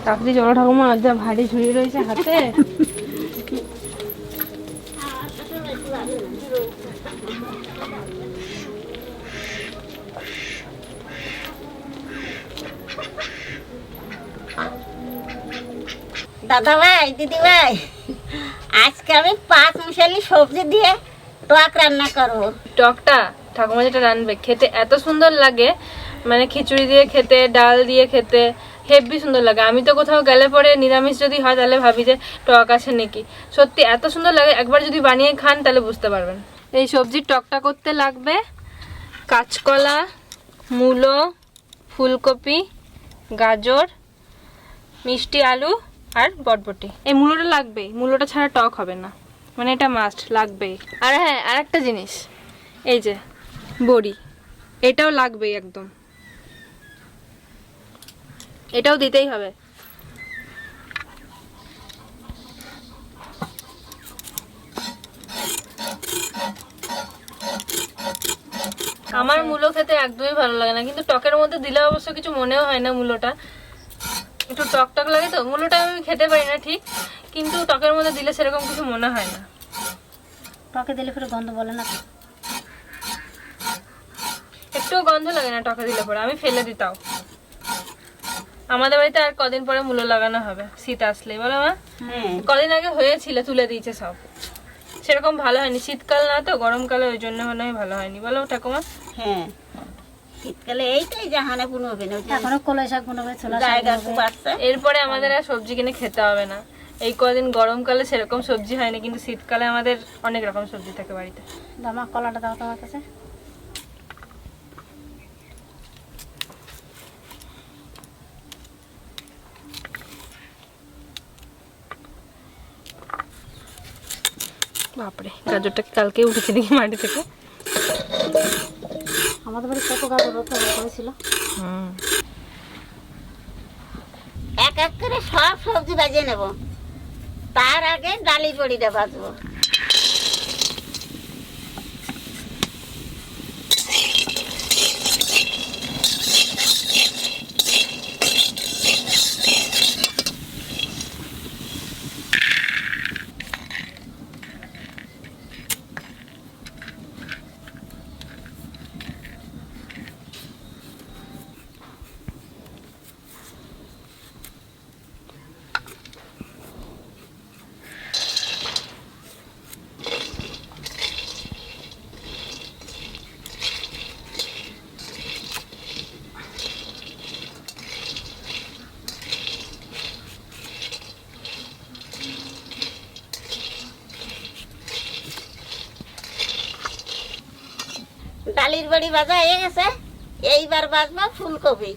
তাড়াতাড়ি চলো ঠাকুমা, আজ যা ভারী ঝুড়ি রয়েছে হাতে। দাদা ভাই, দিদি ভাই, আজকে আমি 5 মিশালি সবজি দিয়ে টক রান্না করব। টকটা ঠাকুমা যেটা রান্নবে খেতে এত সুন্দর লাগে, মানে খিচুড়ি দিয়ে খেতে, ডাল দিয়ে খেতে হেভি সুন্দর লাগে। আমি তো কোথাও গেলে পরে নিরামিষ যদি হয় তাহলে ভাবি যে টক আছে নাকি, সত্যি এত সুন্দর লাগে। একবার যদি বানিয়ে খান তাহলে বুঝতে পারবেন। এই সবজির টকটা করতে লাগবে কাঁচকলা, মূলো, ফুলকপি, গাজর, মিষ্টি আলু আর বটবটি। এই মূলোটা লাগবেই, মূলোটা ছাড়া টক হবে না, মানে এটা মাস্ট লাগবেই। আর হ্যাঁ, আর একটা জিনিস, এই যে বড়ি, এটাও লাগবেই একদম, এটাও দিতেই হবে। আমার মূলো খেতে একদমই ভালো লাগে না, কিন্তু টকের মধ্যে দিলে অবশ্য কিছু মনেও হয় না। মূলোটা একটু টক টক লাগে তো, মূলোটা আমি খেতে পারি না ঠিক, কিন্তু টকের মধ্যে দিলে সেরকম কিছু মনে হয় না। টকে দিলে পরে গন্ধ বলে না, একটুও গন্ধ লাগে না টকে দিলে পরে, আমি ফেলে দিতাম। আমাদের বাড়িতে আর কদিন পরে মূলো লাগানো হবে, শীত আসলেই, বলো মা? কদিন আগে হয়েছিল, তুলে দিয়েছে সব, সেরকম ভালো হয়নি। শীতকাল না তো, গরমকালে, ওই জন্য মনে হয় ভালো হয়নি, বলো ঠাকুমা? হ্যাঁ, শীতকালে এইটাই জাহানে বুনবে না, এখনো কলাই শাক বুনবে, ছোলা জায়গা খুব আছে। এরপরে আমাদের আর সবজি কিনে খেতে হবে না। এই কদিন গরমকালে সেরকম সবজি হয়নি, কিন্তু শীতকালে আমাদের অনেক রকম সবজি থাকে বাড়িতে। দামা কলাটা দাও তোমার কাছে। বাপরে, গাজরটাকে কালকে উঠেছে দেখি মাটি থেকে। আমাদের বাড়ি কত গাজর হয়েছিল। এক এক করে সব সবজি ভাজিয়ে নেব, তার আগে ডালি বড়িটা ভাজবো। ডালির বড়ি ভাজা হয়ে গেছে, এইবার ভাজবো ফুলকপি।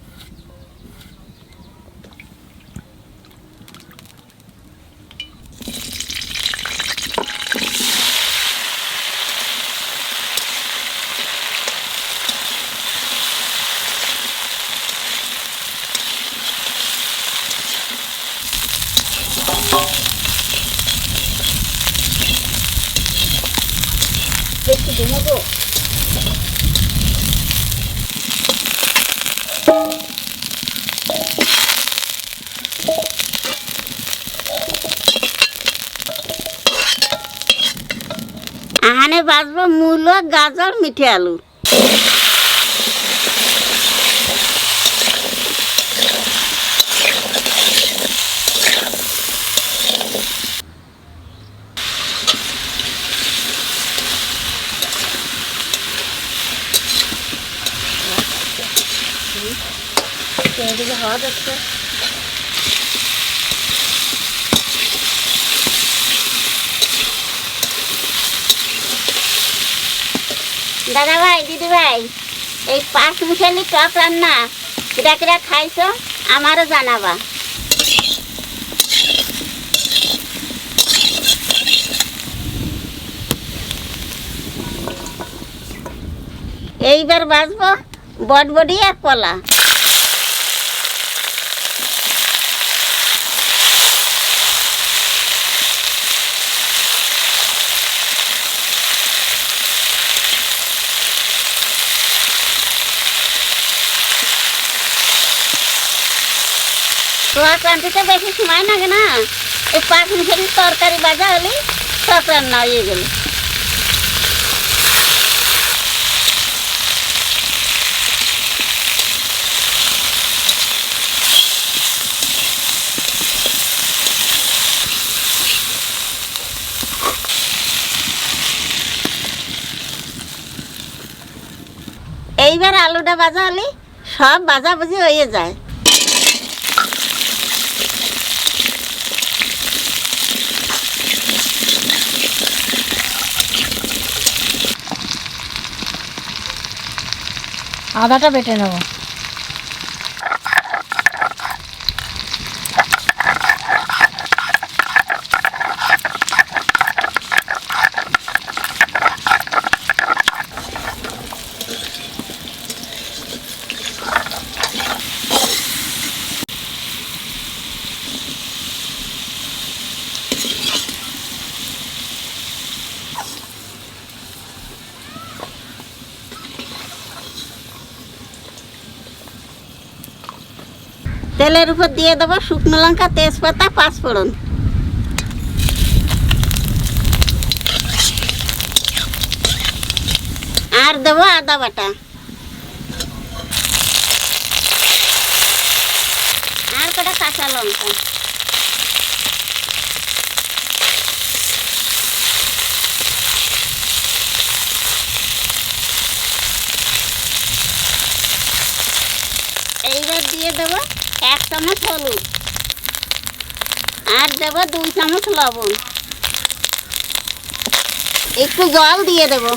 দেখছি দেবো আহানে বাজবো মূলো, গাজর, মিঠে আলু। এদিকে হওয়া যাচ্ছে। দাদা ভাই, দিদি ভাই, এই 5 মিশালি টক রান্না কিরা কিরা খাইছো আমারও জানাবা। এইবার বাজবো বটবডি আর কলা। টক রাঁধতে বেশি সময় লাগে না, এই 5 মিনিটের তরকারি ভাজা হলে টক রান্না হয়ে গেল। এইবার আলুটা ভাজা হলে সব ভাজাভুজি হয়ে যায়। আদাটা বেটে নেব। তেলের উপর দিয়ে দেবো শুকনো লঙ্কা, তেজপাতা, পাঁচফোড়ন। আর দেবো আদা বাটা আর কটা কাঁচা লঙ্কা। এইবার দিয়ে দেবো 1 চামচ হলুদ, আর দেবো 2 চামচ লবণ। একটু জল দিয়ে দেবো।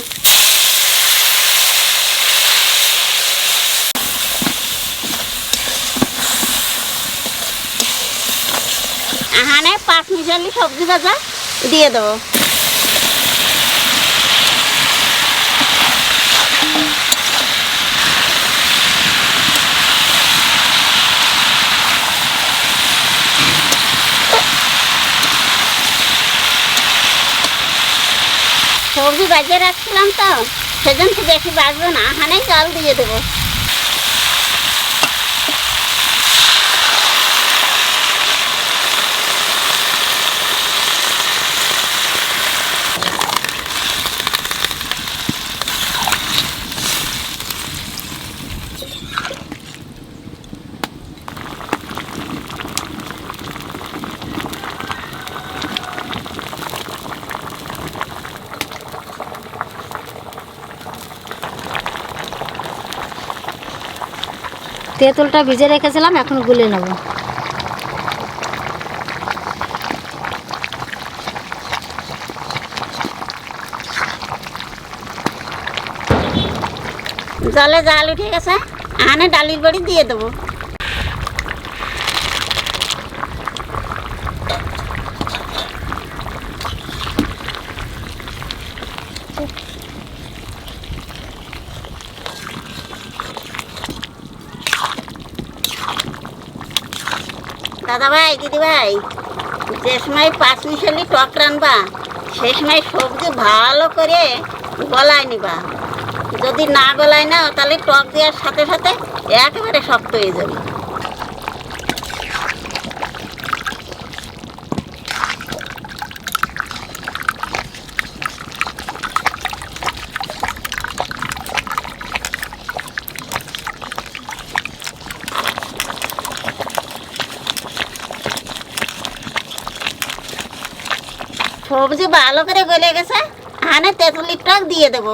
এখানে 5 মিশালি সবজি ভাজা দিয়ে দেবো। সবজি বাজিয়ে রাখছিলাম তো, সেজন্য বেশি বাজবো না, এখানে জল দিয়ে দেবো। তেঁতুলটা ভিজে রেখেছিলাম, এখন গুলে নেব। জলে জাল উঠে গেছে, এখানে ডালির বড়ি দিয়ে দেবো। দাদা ভাই, দিদি ভাই, যে সময় 5 মিশালি টক রান্নবা সেই সময় সবজি ভালো করে গলায় নিবা। যদি না গলায় না, তাহলে টক দেওয়ার সাথে সাথে একেবারে শক্ত হয়ে যাবে। সবজি ভালো করে গলে গেছে, এখানে তেঁতুলির টক দিয়ে দেবো।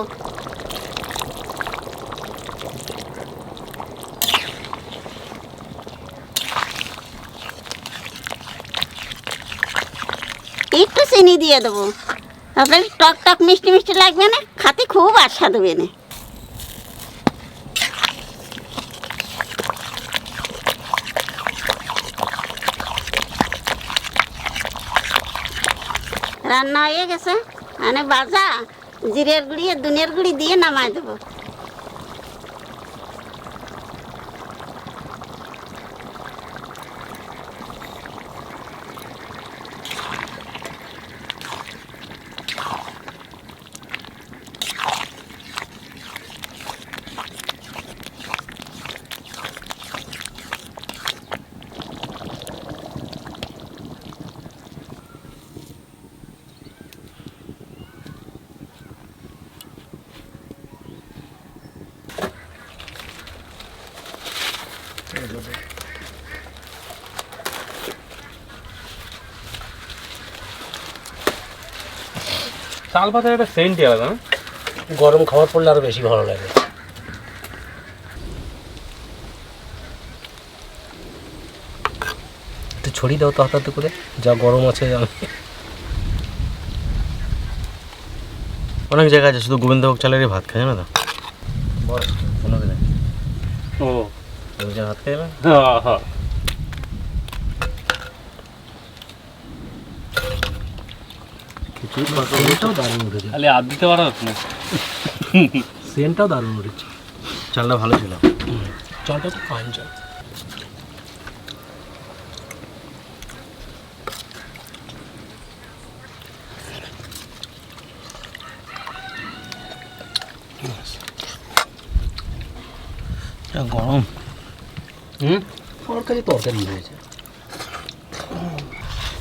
একটু চিনি দিয়ে দেবো, তারপরে টক টক মিষ্টি মিষ্টি লাগবে না, খাতে খুব আস্বাদ হবে না। রান্না হয়ে গেছে, মানে ভাজা জিরের গুঁড়ি আর ধনিয়ার গুঁড়ি দিয়ে নামাই দেবো। শাল পাতার একটা সেন্টই আলাদা না? গরম খাবার পড়লে আরো বেশি ভালো লাগে। একটু ছড়িয়ে দাও তো হাতে করে, যা গরম আছে। অনেক জায়গা আছে শুধু গোবিন্দভোগ চালেরই ভাত খায় না তো, বড় কোনো দিন ও ভাত খাই না। হ্যাঁ হ্যাঁ সেন্টটাও দারুণ উঠেছে, খালি আর দিতে পারো না। সেন্টটাও দারুণ উঠেছে। চালটা ভালো ছিল। চালটা তো ফাইন চাল। গরম। তরকারি তরকারি হয়েছে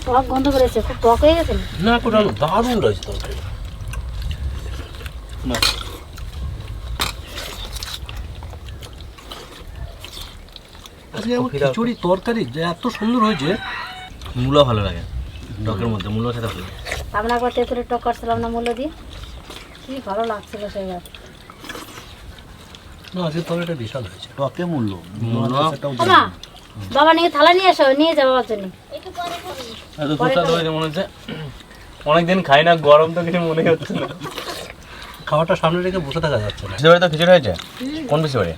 টক গন্ধ করেছে, খুব টক হয়ে গেছে না? না, কোনো দারুণ রয়েছে তরকারি। আজকে আমার খিচুড়ি তরকারি যে এত সুন্দর হয়েছে। মূলো ভালো লাগে টকের মধ্যে, মূলো খেতে ভালো লাগে। আমরা একবার তেঁতুলের টক করছিলাম না মূল্য দিয়ে, কি ভালো লাগছিল সেইবার। না, আজকে তরকারিটা বিশাল হয়েছে। টকে মূল্য মা, বাবা নিয়ে থালা নিয়ে এসো, নিয়ে যাবো বাবার জন্য। এত সুস্বাদু হয়েছে মনে হচ্ছে অনেকদিন খাই না, গরম তো কিছু মনে হচ্ছে না। খাবারটা সামনে রেখে বসে থাকা যাচ্ছে না। খিচুড়ি তো খিচুড়ি হয়েছে। কোন বেশি বাড়ি?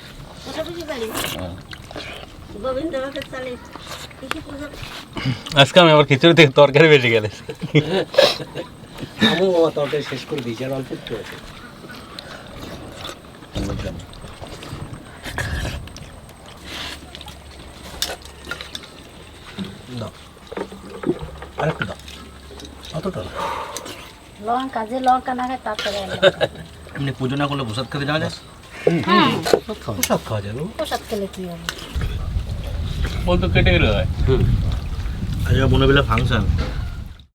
গোবিন্দভোগের চালে কৃষি পুজো। আজকে আমি আবার খিচুড়ি থেকে তরকারি বেশি গেলে। আমিও আমার তরকারি শেষ করে দিয়েছি, আর অল্প একটু আছে। দাও, আরেকটু দাও, অতটা না। লঙ্কা, যে লঙ্কা না খায় তার থেকে এমনি পুজো না করলে প্রসাদ খেতে যাওয়া যায়? প্রসাদ খাওয়া যাবে। প্রসাদ খেলে কি হবে? বলতো কেটে গেলে হয়। আজকে মনে পেলে ফাংশন,